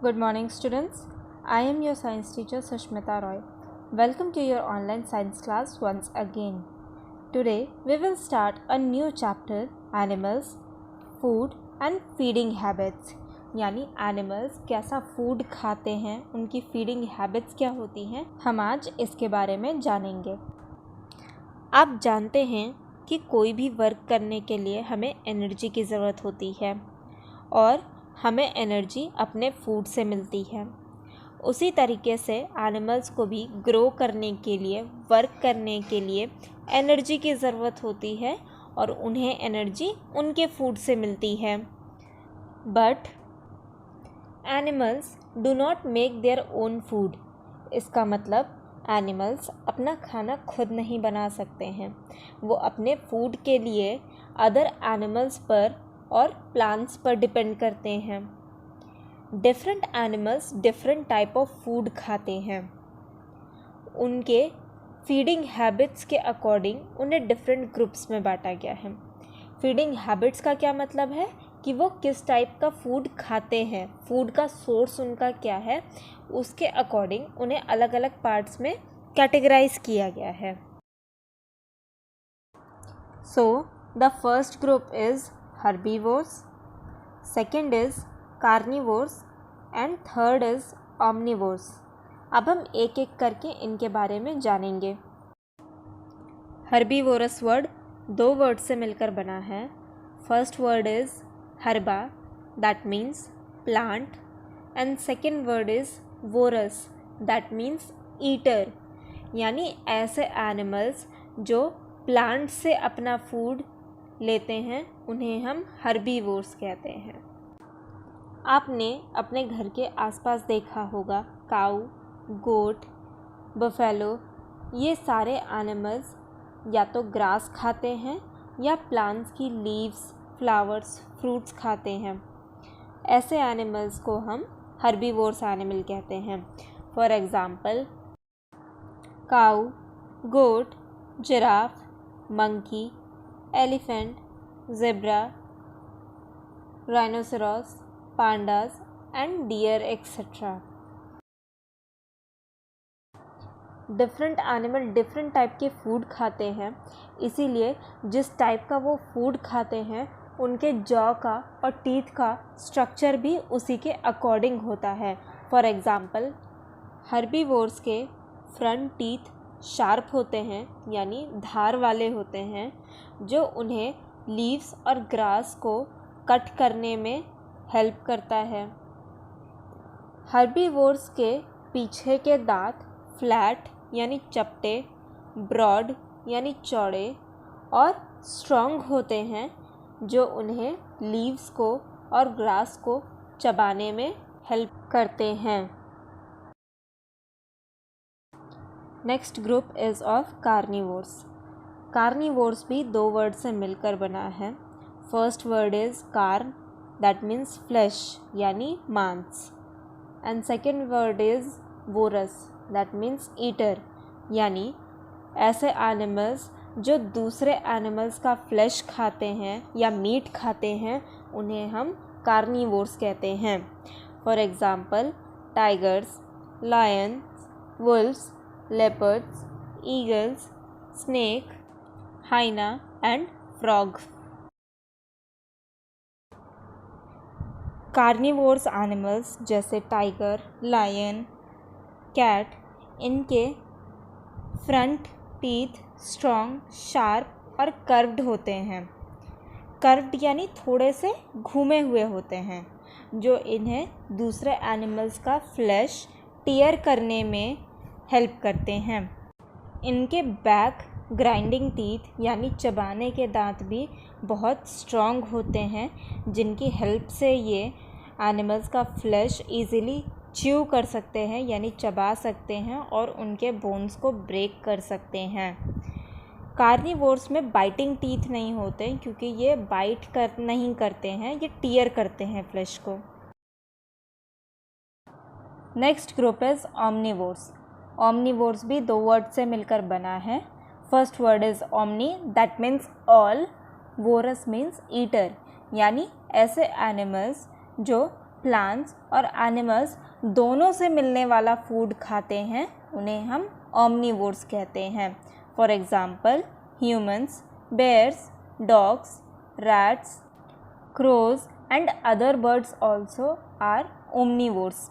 Good morning, students. I am your science teacher Sushmita Roy. Welcome to your online science class once again. Today we will start a new chapter, Animals, Food and Feeding Habits. यानी animals कैसा food खाते हैं, उनकी feeding habits क्या होती हैं, हम आज इसके बारे में जानेंगे। आप जानते हैं कि कोई भी वर्क करने के लिए हमें एनर्जी की ज़रूरत होती है और हमें एनर्जी अपने फूड से मिलती है। उसी तरीके से एनिमल्स को भी ग्रो करने के लिए, वर्क करने के लिए एनर्जी की ज़रूरत होती है और उन्हें एनर्जी उनके फूड से मिलती है। But animals do not make their own food. इसका मतलब एनिमल्स अपना खाना खुद नहीं बना सकते हैं। वो अपने फूड के लिए अदर एनिमल्स पर और प्लांट्स पर डिपेंड करते हैं। Different animals different type of food खाते हैं। उनके फीडिंग हैबिट्स के अकॉर्डिंग उन्हें डिफरेंट ग्रुप्स में बांटा गया है। फीडिंग हैबिट्स का क्या मतलब है कि वो किस टाइप का फूड खाते हैं, फूड का सोर्स उनका क्या है, उसके अकॉर्डिंग उन्हें अलग अलग पार्ट्स में कैटेगराइज किया गया है। So the first group is herbivores, second is carnivores and third is omnivores। अब हम एक एक करके इनके बारे में जानेंगे। हर्बीवोरस वर्ड दो वर्ड से मिलकर बना है। First word is herba, that means plant, and second word is vorous, that means eater. यानी ऐसे एनिमल्स जो प्लांट से अपना फूड लेते हैं उन्हें हम हर्बीवोर्स कहते हैं। आपने अपने घर के आसपास देखा होगा काऊ, गोट, बफेलो, ये सारे एनिमल्स या तो ग्रास खाते हैं या प्लांट्स की लीव्स, फ्लावर्स, फ्रूट्स खाते हैं। ऐसे एनिमल्स को हम हर्बीवोर्स एनिमल कहते हैं। For example cow, goat, giraffe, monkey, elephant, zebra, rhinoceros, pandas and deer etcetera. Different animal different type के फूड खाते हैं, इसीलिए जिस टाइप का वो फूड खाते हैं उनके जॉ का और टीथ का स्ट्रक्चर भी उसी के अकॉर्डिंग होता है। फॉर एग्ज़ाम्पल हर्बीवोर्स के फ्रंट टीथ शार्प होते हैं, यानी धार वाले होते हैं, जो उन्हें लीव्स और ग्रास को कट करने में हेल्प करता है। हर्बीवोर्स के पीछे के दांत फ्लैट यानी चपटे, ब्रॉड यानी चौड़े और स्ट्रॉन्ग होते हैं, जो उन्हें लीव्स को और ग्रास को चबाने में हेल्प करते हैं। Next group is of carnivores. Carnivores भी दो वर्ड से मिलकर बना है। First word is corn, that means flash यानी मांस, and second word is vorous, that means eater. यानी ऐसे एनिमल्स जो दूसरे एनिमल्स का फ्लैश खाते हैं या मीट खाते हैं उन्हें हम कार्निवोर्स कहते हैं। For example tigers, Lions, Wolves, leopards, eagles, snake, hyena and frog। Carnivores animals जैसे टाइगर, लायन, कैट, इनके फ्रंट टीथ स्ट्रॉन्ग, शार्प और कर्व्ड होते हैं। कर्व्ड यानी थोड़े से घूमे हुए होते हैं, जो इन्हें दूसरे एनिमल्स का फ्लैश टीयर करने में हेल्प करते हैं। इनके बैक ग्राइंडिंग टीथ यानी चबाने के दांत भी बहुत स्ट्रॉन्ग होते हैं, जिनकी हेल्प से ये एनिमल्स का फ्लैश इजीली च्यू कर सकते हैं यानी चबा सकते हैं और उनके बोन्स को ब्रेक कर सकते हैं। कार्निवोर्स में बाइटिंग टीथ नहीं होते क्योंकि ये बाइट नहीं करते हैं, ये टीयर करते हैं फ्लैश को। Next group is ऑमनीवोर्स। ऑमनीवोर्स भी दो वर्ड से मिलकर बना है। First word is omni, that means all, vores means eater. यानी ऐसे एनिमल्स जो प्लांट्स और एनिमल्स दोनों से मिलने वाला फूड खाते हैं उन्हें हम omnivores कहते हैं। For example humans, bears, dogs, rats, crows and other birds also are omnivores.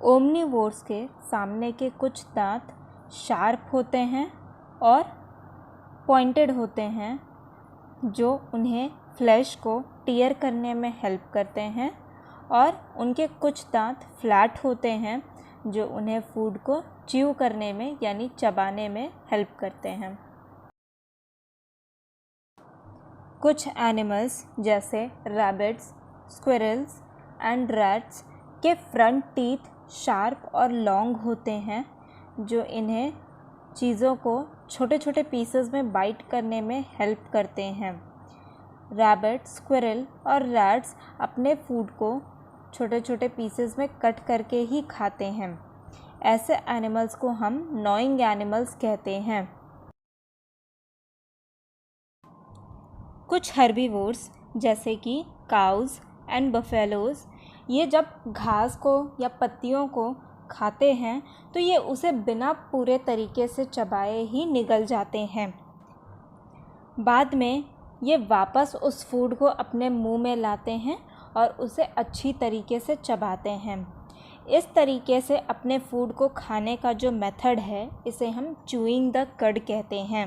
Omnivores के सामने के कुछ दांत शार्प होते हैं और पॉइंटेड होते हैं जो उन्हें फ्लैश को टीयर करने में हेल्प करते हैं, और उनके कुछ दांत फ्लैट होते हैं जो उन्हें फूड को च्यू करने में यानी चबाने में हेल्प करते हैं। कुछ एनिमल्स जैसे रैबिट्स, स्क्विरल्स एंड रैट्स के फ्रंट टीथ शार्प और लॉन्ग होते हैं जो इन्हें चीज़ों को छोटे छोटे पीसेस में बाइट करने में हेल्प करते हैं। रैबिट, स्क्विरल और रैट्स अपने फूड को छोटे छोटे पीसेस में कट करके ही खाते हैं। ऐसे एनिमल्स को हम नॉइंग एनिमल्स कहते हैं। कुछ हर्बीवोर्स जैसे कि काउज एंड बफेलोज, ये जब घास को या पत्तियों को खाते हैं तो ये उसे बिना पूरे तरीके से चबाए ही निगल जाते हैं। बाद में ये वापस उस फूड को अपने मुंह में लाते हैं और उसे अच्छी तरीके से चबाते हैं। इस तरीके से अपने फूड को खाने का जो मेथड है इसे हम च्यूइंग द कड कहते हैं।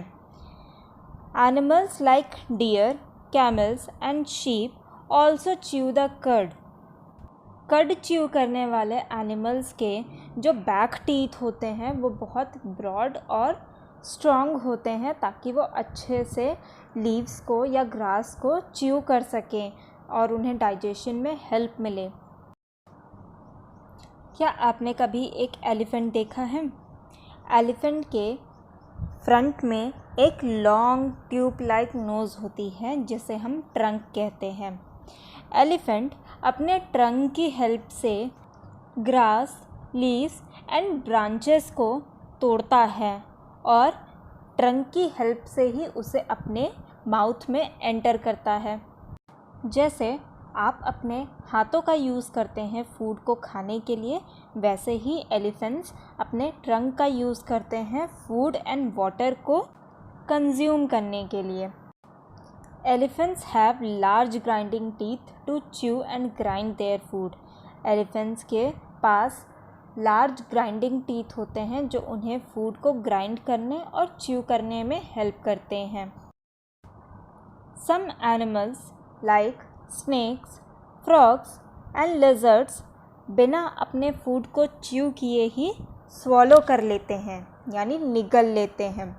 Animals like deer, camels and sheep also chew the cud. Cud chew करने वाले एनिमल्स के जो बैक टीथ होते हैं वो बहुत ब्रॉड और स्ट्रॉन्ग होते हैं ताकि वो अच्छे से लीव्स को या ग्रास को च्यू कर सकें और उन्हें डाइजेशन में हेल्प मिले। क्या आपने कभी एक एलिफेंट देखा है? एलिफेंट के फ्रंट में एक लॉन्ग ट्यूब लाइक नोज़ होती है जिसे हम ट्रंक कहते हैं। एलिफेंट अपने ट्रंक की हेल्प से ग्रास, लीव्स एंड ब्रांचेस को तोड़ता है और ट्रंक की हेल्प से ही उसे अपने माउथ में एंटर करता है। जैसे आप अपने हाथों का यूज़ करते हैं फूड को खाने के लिए, वैसे ही एलिफेंट्स अपने ट्रंक का यूज़ करते हैं फूड एंड वाटर को कंज्यूम करने के लिए। Elephants have large grinding teeth to chew and grind their food. Elephants के पास लार्ज ग्राइंडिंग टीथ होते हैं जो उन्हें फूड को ग्राइंड करने और च्यू करने में हेल्प करते हैं। Some animals like snakes, frogs and lizards बिना अपने फूड को च्यू किए ही स्वॉलो कर लेते हैं यानी निगल लेते हैं,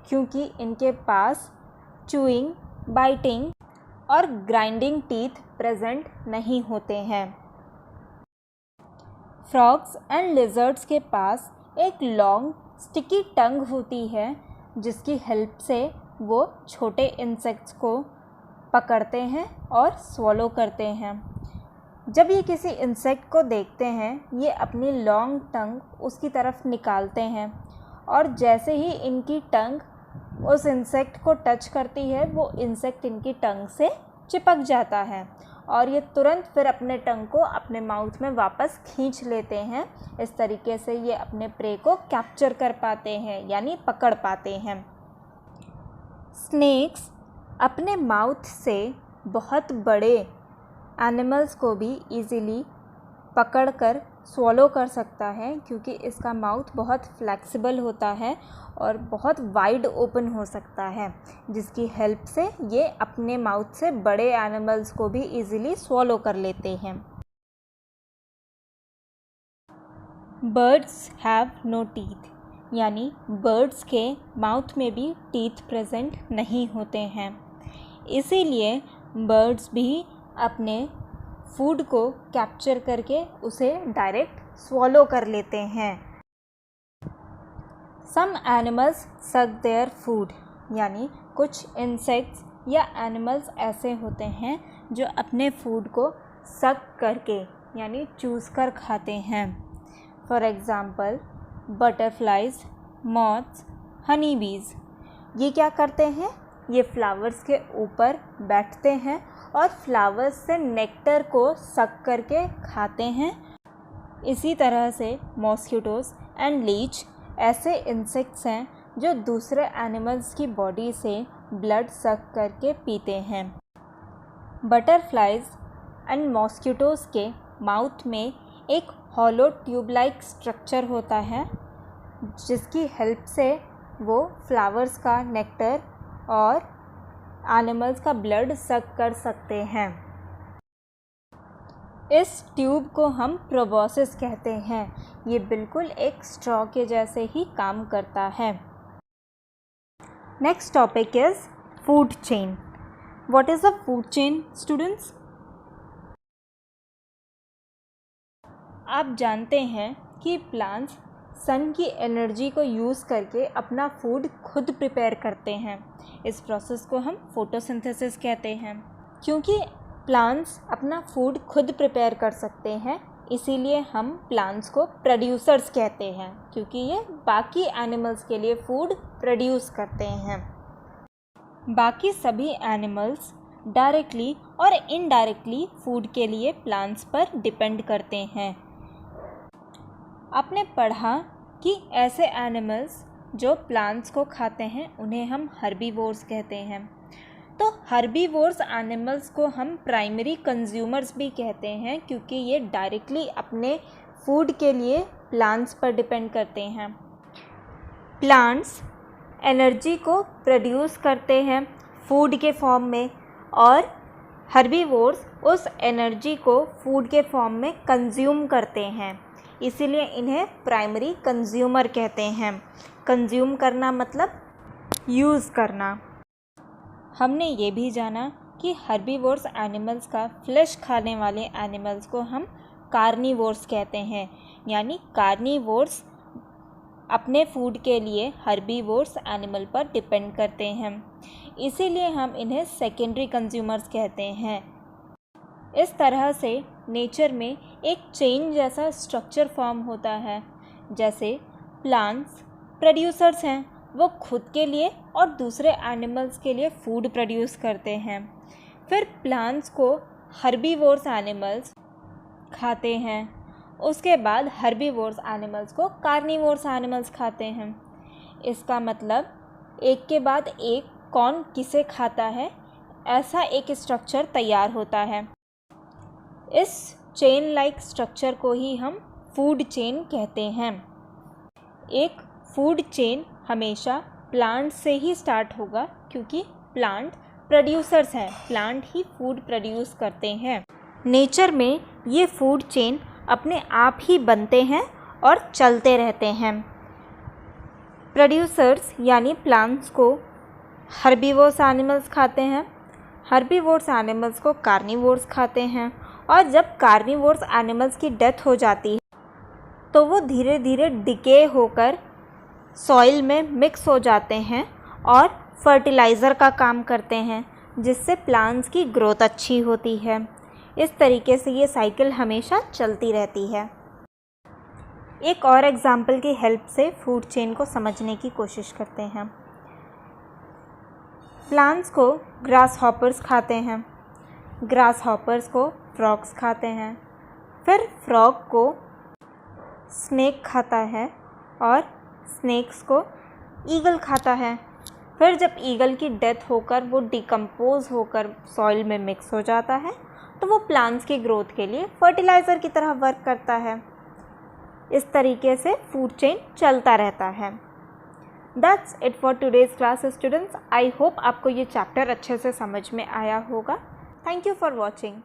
क्योंकि इनके पास च्यूइंग, बाइटिंग और ग्राइंडिंग टीथ प्रेजेंट नहीं होते हैं। फ्रॉग्स एंड लिजर्ड्स के पास एक लॉन्ग स्टिकी टंग होती है जिसकी हेल्प से वो छोटे इंसेक्ट्स को पकड़ते हैं और स्वॉलो करते हैं। जब ये किसी इंसेक्ट को देखते हैं ये अपनी लॉन्ग टंग उसकी तरफ निकालते हैं और जैसे ही इनकी टंग उस इंसेक्ट को टच करती है वो इंसेक्ट इनकी टंग से चिपक जाता है और ये तुरंत फिर अपने टंग को अपने माउथ में वापस खींच लेते हैं। इस तरीके से ये अपने प्रे को कैप्चर कर पाते हैं यानी पकड़ पाते हैं। स्नेक्स अपने माउथ से बहुत बड़े एनिमल्स को भी इजीली पकड़कर स्वॉलो कर सकता है क्योंकि इसका माउथ बहुत फ्लेक्सिबल होता है और बहुत वाइड ओपन हो सकता है, जिसकी हेल्प से ये अपने माउथ से बड़े एनिमल्स को भी इजीली स्वॉलो कर लेते हैं। बर्ड्स हैव नो टीथ यानी बर्ड्स के माउथ में भी टीथ प्रेजेंट नहीं होते हैं, इसीलिए बर्ड्स भी अपने फूड को कैप्चर करके उसे डायरेक्ट स्वॉलो कर लेते हैं। सम एनिमल्स सक देयर फूड यानी कुछ इंसेक्ट्स या एनिमल्स ऐसे होते हैं जो अपने फूड को सक करके यानी चूस कर खाते हैं। For example butterflies, moths, Honey बीज। ये क्या करते हैं? ये फ्लावर्स के ऊपर बैठते हैं और फ्लावर्स से नेक्टर को सक करके खाते हैं। इसी तरह से मॉस्किटोज़ एंड लीच ऐसे इंसेक्ट्स हैं जो दूसरे एनिमल्स की बॉडी से ब्लड सक करके पीते हैं। बटरफ्लाइज एंड मॉस्किटोज़ के माउथ में एक हॉलो ट्यूब लाइक स्ट्रक्चर होता है, जिसकी हेल्प से वो फ्लावर्स का नेक्टर और एनिमल्स का ब्लड सक कर सकते हैं। इस ट्यूब को हम प्रोबोसिस कहते हैं। ये बिल्कुल एक स्ट्रॉ के जैसे ही काम करता है। Next topic is food chain. What is a food chain students? आप जानते हैं कि प्लांट्स सन की एनर्जी को यूज़ करके अपना फूड खुद प्रिपेयर करते हैं। इस प्रोसेस को हम फोटोसिंथेसिस कहते हैं। क्योंकि प्लांट्स अपना फूड खुद प्रिपेयर कर सकते हैं, इसीलिए हम प्लांट्स को प्रोड्यूसर्स कहते हैं, क्योंकि ये बाकी एनिमल्स के लिए फूड प्रोड्यूस करते हैं। बाकी सभी एनिमल्स डायरेक्टली और इनडायरेक्टली फूड के लिए प्लांट्स पर डिपेंड करते हैं। आपने पढ़ा कि ऐसे एनिमल्स जो प्लांट्स को खाते हैं उन्हें हम हर्बीवोर्स कहते हैं। तो हर्बीवोर्स एनिमल्स को हम प्राइमरी कंज्यूमर्स भी कहते हैं, क्योंकि ये डायरेक्टली अपने फूड के लिए प्लांट्स पर डिपेंड करते हैं। प्लांट्स एनर्जी को प्रोड्यूस करते हैं फूड के फॉर्म में, और हर्बीवोर्स उस एनर्जी को फूड के फॉर्म में कंज्यूम करते हैं, इसीलिए इन्हें प्राइमरी कंज्यूमर कहते हैं। कंज्यूम करना मतलब यूज़ करना। हमने ये भी जाना कि हर्बीवोर्स एनिमल्स का फ्लैश खाने वाले एनिमल्स को हम कार्निवोर्स कहते हैं, यानी कार्निवोर्स अपने फूड के लिए हर्बीवोर्स एनिमल पर डिपेंड करते हैं, इसीलिए हम इन्हें सेकेंडरी कंज्यूमर्स कहते हैं। इस तरह से नेचर में एक चेन जैसा स्ट्रक्चर फॉर्म होता है। जैसे प्लांट्स प्रोड्यूसर्स हैं, वो खुद के लिए और दूसरे एनिमल्स के लिए फूड प्रोड्यूस करते हैं। फिर प्लांट्स को हर्बीवोर्स एनिमल्स खाते हैं, उसके बाद हर्बीवोर्स एनिमल्स को कार्निवोर्स एनिमल्स खाते हैं। इसका मतलब एक के बाद एक कौन किसे खाता है, ऐसा एक स्ट्रक्चर तैयार होता है। इस चेन लाइक स्ट्रक्चर को ही हम फूड चेन कहते हैं। एक फूड चेन हमेशा प्लांट से ही स्टार्ट होगा, क्योंकि प्लांट प्रोड्यूसर्स हैं, प्लांट ही फूड प्रोड्यूस करते हैं। नेचर में ये फूड चेन अपने आप ही बनते हैं और चलते रहते हैं। प्रोड्यूसर्स यानी प्लांट्स को हर्बीवोर्स एनिमल्स खाते हैं, हर्बीवोर्स एनिमल्स को कार्निवोर्स खाते हैं, और जब कार्निवोर्स एनिमल्स की डेथ हो जाती है तो वो धीरे धीरे डिके होकर सॉइल में मिक्स हो जाते हैं और फर्टिलाइज़र का काम करते हैं, जिससे प्लांट्स की ग्रोथ अच्छी होती है। इस तरीके से ये साइकिल हमेशा चलती रहती है। एक और एग्जाम्पल की हेल्प से फूड चेन को समझने की कोशिश करते हैं। प्लांट्स को ग्रास हॉपर्स खाते हैं, ग्रास हॉपर्स को फ्रॉग्स खाते हैं, फिर फ्रॉग को स्नेक खाता है और स्नेक्स को ईगल खाता है। फिर जब ईगल की डेथ होकर वो डिकम्पोज होकर सॉइल में मिक्स हो जाता है तो वो प्लांट्स की ग्रोथ के लिए फर्टिलाइज़र की तरह वर्क करता है। इस तरीके से फूड चेन चलता रहता है। That's it for today's class students. I hope आपको ये चैप्टर अच्छे से समझ में आया होगा। Thank you for watching.